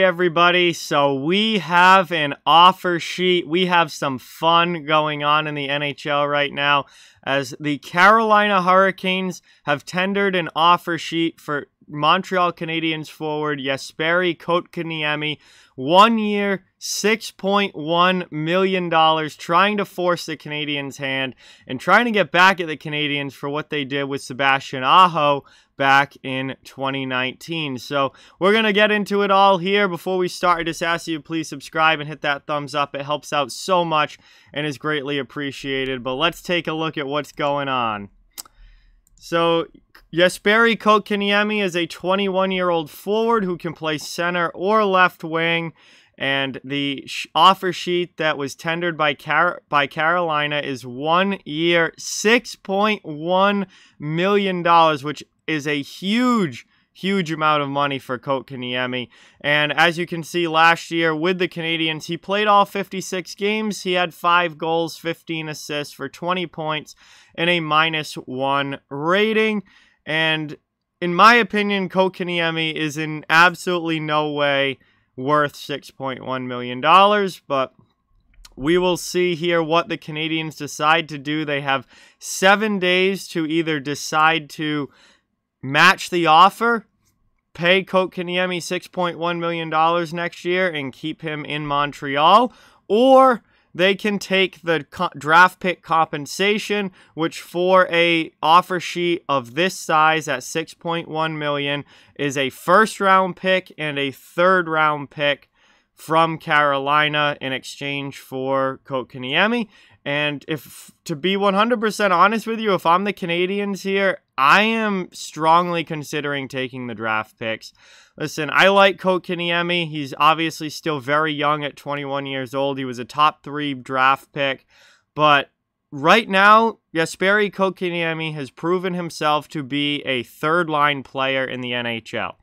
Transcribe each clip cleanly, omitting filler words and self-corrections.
Hey everybody, so we have an offer sheet. We have some fun going on in the NHL right now as the Carolina Hurricanes have tendered an offer sheet for Montreal Canadiens forward Jesperi Kotkaniemi. 1 year, $6.1 million, trying to force the Canadiens' hand and trying to get back at the Canadiens for what they did with Sebastian Aho back in 2019. So we're going to get into it all here. Before we start, I just ask you to please subscribe and hit that thumbs up. It helps out so much and is greatly appreciated. But let's take a look at what's going on. So Jesperi Kotkaniemi is a 21-year-old forward who can play center or left wing. And the offer sheet that was tendered by Carolina is 1 year, $6.1 million, which is a huge amount of money for Kotkaniemi. And as you can see, last year with the Canadiens, he played all 56 games. He had 5 goals, 15 assists for 20 points and a -1 rating. And in my opinion, Kotkaniemi is in absolutely no way worth $6.1 million, but we will see here what the Canadiens decide to do. They have 7 days to either decide to match the offer, pay Kotkaniemi $6.1 million next year and keep him in Montreal, or they can take the draft pick compensation, which for a offer sheet of this size at $6.1 million is a first-round pick and a third-round pick from Carolina in exchange for Kotkaniemi. And if, to be 100% honest with you, if I'm the Canadiens here, I am strongly considering taking the draft picks. Listen, I like Kotkaniemi. He's obviously still very young at 21 years old. He was a top 3 draft pick. But right now, Jesperi Kotkaniemi has proven himself to be a third-line player in the NHL.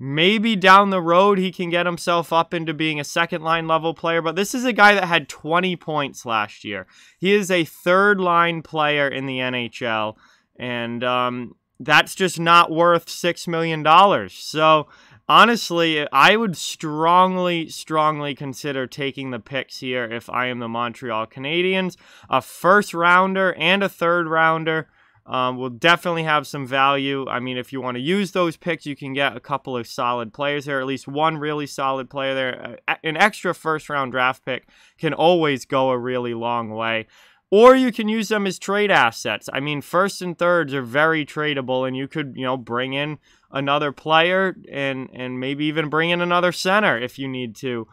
Maybe down the road he can get himself up into being a second-line level player, but this is a guy that had 20 points last year. He is a third-line player in the NHL, and that's just not worth $6 million. So, honestly, I would strongly consider taking the picks here if I am the Montreal Canadiens. A first-rounder and a third-rounder will definitely have some value. I mean, if you want to use those picks, you can get a couple of solid players there, at least one really solid player there. An extra first-round draft pick can always go a really long way. Or you can use them as trade assets. I mean, first and thirds are very tradable, and you could, bring in another player and maybe even bring in another center if you need to,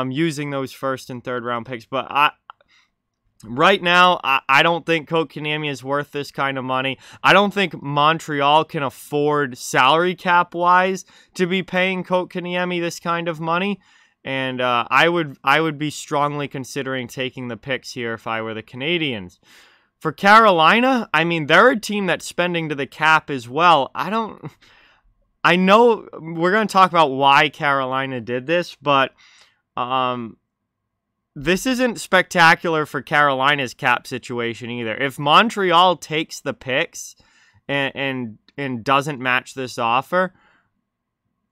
using those first and third round picks. But right now, I don't think Kotkaniemi is worth this kind of money. I don't think Montreal can afford salary cap-wise to be paying Kotkaniemi this kind of money. And I would be strongly considering taking the picks here if I were the Canadiens. For Carolina, I mean, they're a team that's spending to the cap as well. I know we're going to talk about why Carolina did this, but this isn't spectacular for Carolina's cap situation either. If Montreal takes the picks and doesn't match this offer,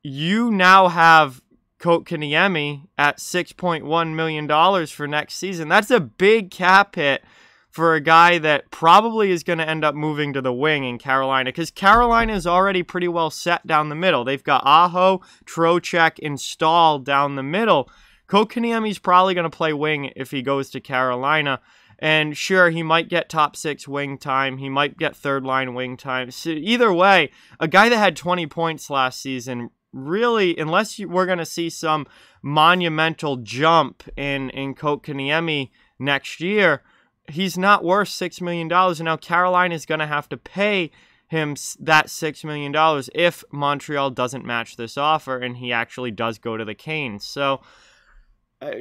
you now have Kotkaniemi at $6.1 million for next season. That's a big cap hit for a guy that probably is going to end up moving to the wing in Carolina, because Carolina is already pretty well set down the middle. They've got Aho, Trocheck, and Stahl down the middle. Kotkaniemi's probably going to play wing if he goes to Carolina. And sure, he might get top 6 wing time. He might get third-line wing time. So either way, a guy that had 20 points last season, really, unless we're going to see some monumental jump in Kotkaniemi next year, he's not worth $6 million. And now Carolina is going to have to pay him that $6 million if Montreal doesn't match this offer and he actually does go to the Canes. So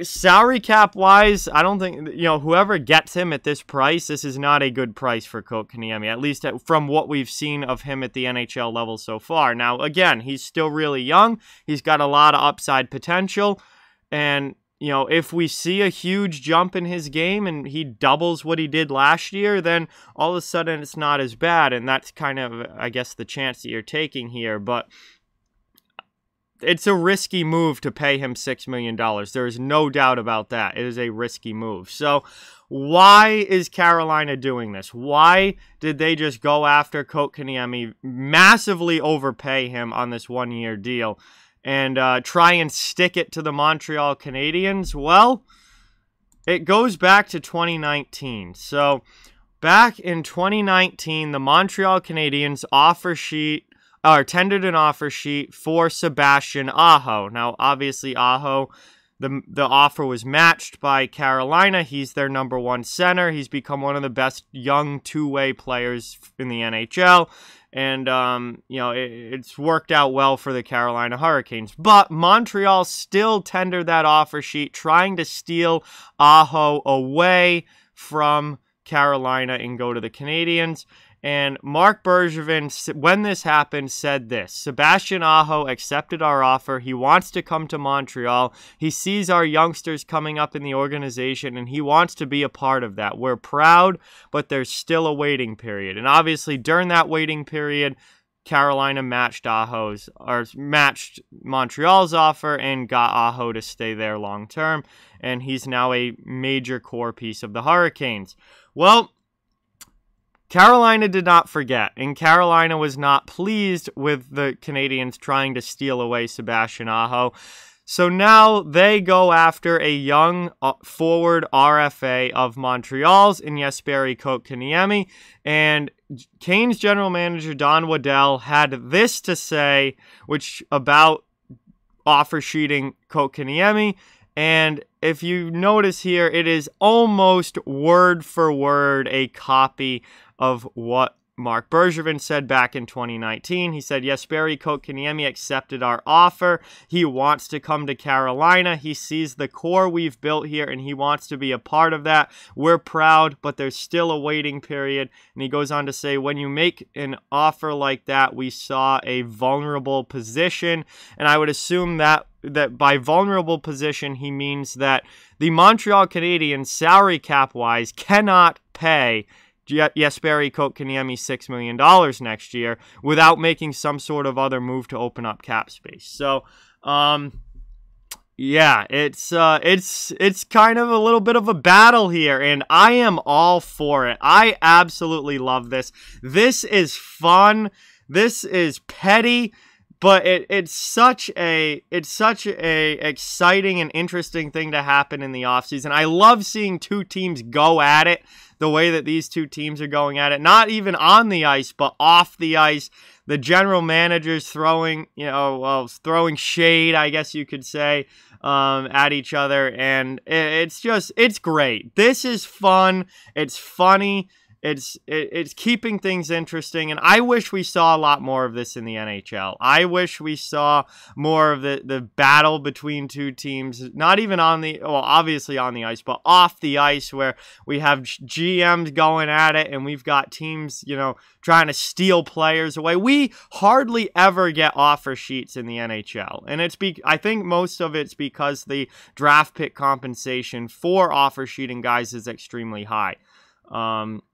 salary cap wise, I don't think, whoever gets him at this price, this is not a good price for Kotkaniemi, at least from what we've seen of him at the NHL level so far. Now, again, he's still really young. He's got a lot of upside potential. And, if we see a huge jump in his game and he doubles what he did last year, then all of a sudden it's not as bad. And that's kind of, I guess, the chance that you're taking here. But it's a risky move to pay him $6 million. There is no doubt about that. It is a risky move. So why is Carolina doing this? Why did they just go after Kotkaniemi, massively overpay him on this one-year deal, and try and stick it to the Montreal Canadiens? Well, it goes back to 2019. So back in 2019, the Montreal Canadiens tendered an offer sheet for Sebastian Aho. Now, obviously, Aho, the offer was matched by Carolina. He's their #1 center. He's become one of the best young two-way players in the NHL. And, it's worked out well for the Carolina Hurricanes. But Montreal still tendered that offer sheet, trying to steal Aho away from Carolina and go to the Canadiens. And Marc Bergevin, when this happened, said this: Sebastian Aho accepted our offer. He wants to come to Montreal. He sees our youngsters coming up in the organization, and he wants to be a part of that. We're proud, but there's still a waiting period. And obviously, during that waiting period, Carolina matched Montreal's offer and got Aho to stay there long term. And he's now a major core piece of the Hurricanes. Well, Carolina did not forget, and Carolina was not pleased with the Canadiens trying to steal away Sebastian Aho. So now they go after a young forward RFA of Montreal's in Jesperi Kotkaniemi, and Canes general manager Don Waddell had this to say about offer sheeting Kotkaniemi. And if you notice here, it is almost word for word a copy of what Marc Bergevin said back in 2019. He said, Jesperi Kotkaniemi accepted our offer. He wants to come to Carolina. He sees the core we've built here, and he wants to be a part of that. We're proud, but there's still a waiting period. And he goes on to say, when you make an offer like that, we saw a vulnerable position. And I would assume that by vulnerable position, he means that the Montreal Canadiens, salary cap-wise, cannot pay Jesperi Kotkaniemi $6 million next year without making some sort of other move to open up cap space. So, yeah, it's kind of a little bit of a battle here, and I am all for it. I absolutely love this. This is fun. This is petty. But it's such a exciting and interesting thing to happen in the offseason. I love seeing two teams go at it the way that these two teams are going at it. Not even on the ice, but off the ice. The general managers throwing shade, I guess you could say, at each other. And it's great. This is fun. It's funny. It's keeping things interesting, and I wish we saw a lot more of this in the NHL. I wish we saw more of the battle between two teams, not even obviously on the ice, but off the ice, where we have GMs going at it, and we've got teams, trying to steal players away. We hardly ever get offer sheets in the NHL, and I think most of it's because the draft pick compensation for offer sheeting guys is extremely high.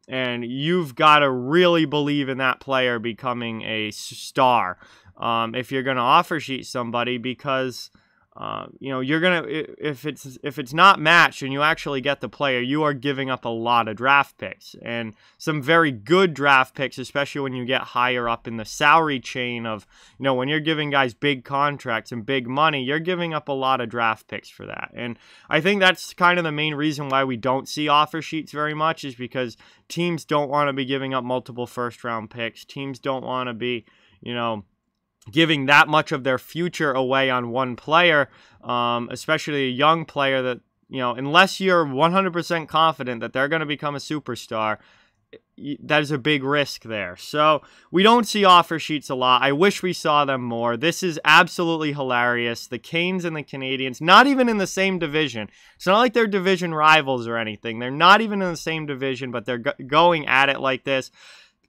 And you've got to really believe in that player becoming a star if you're going to offer sheet somebody, because you're gonna, if it's not matched and you actually get the player, you are giving up a lot of draft picks, and some very good draft picks, especially when you get higher up in the salary chain of, when you're giving guys big contracts and big money, you're giving up a lot of draft picks for that. And I think that's kind of the main reason why we don't see offer sheets very much, is because teams don't want to be giving up multiple first-round picks. Teams don't want to be, giving that much of their future away on one player, especially a young player that, unless you're 100% confident that they're going to become a superstar, that is a big risk there. So we don't see offer sheets a lot. I wish we saw them more. This is absolutely hilarious. The Canes and the Canadiens, not even in the same division. It's not like they're division rivals or anything. They're not even in the same division, but they're going at it like this.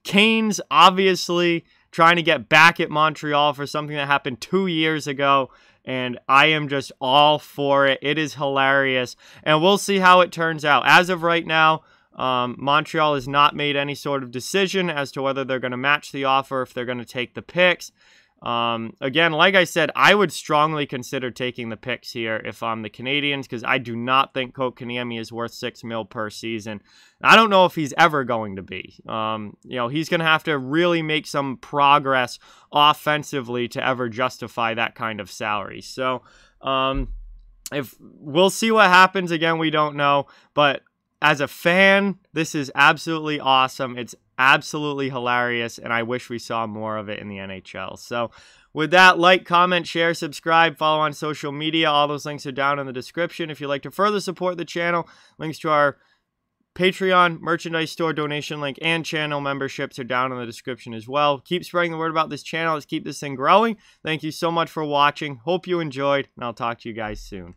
Canes, obviously, trying to get back at Montreal for something that happened 2 years ago, and I am just all for it. It is hilarious, and we'll see how it turns out. As of right now, Montreal has not made any sort of decision as to whether they're going to match the offer, if they're going to take the picks. Again, like I said, I would strongly consider taking the picks here if I'm the Canadiens, because I do not think Kotkaniemi is worth $6 million per season. I don't know if he's ever going to be. He's going to have to really make some progress offensively to ever justify that kind of salary. So, if we'll see what happens. Again, we don't know, but as a fan, this is absolutely awesome. It's absolutely hilarious, and I wish we saw more of it in the NHL. So with that, like, comment, share, subscribe, follow on social media. All those links are down in the description. If you'd like to further support the channel, links to our Patreon, merchandise store, donation link, and channel memberships are down in the description as well. Keep spreading the word about this channel. Let's keep this thing growing. Thank you so much for watching. Hope you enjoyed, and I'll talk to you guys soon.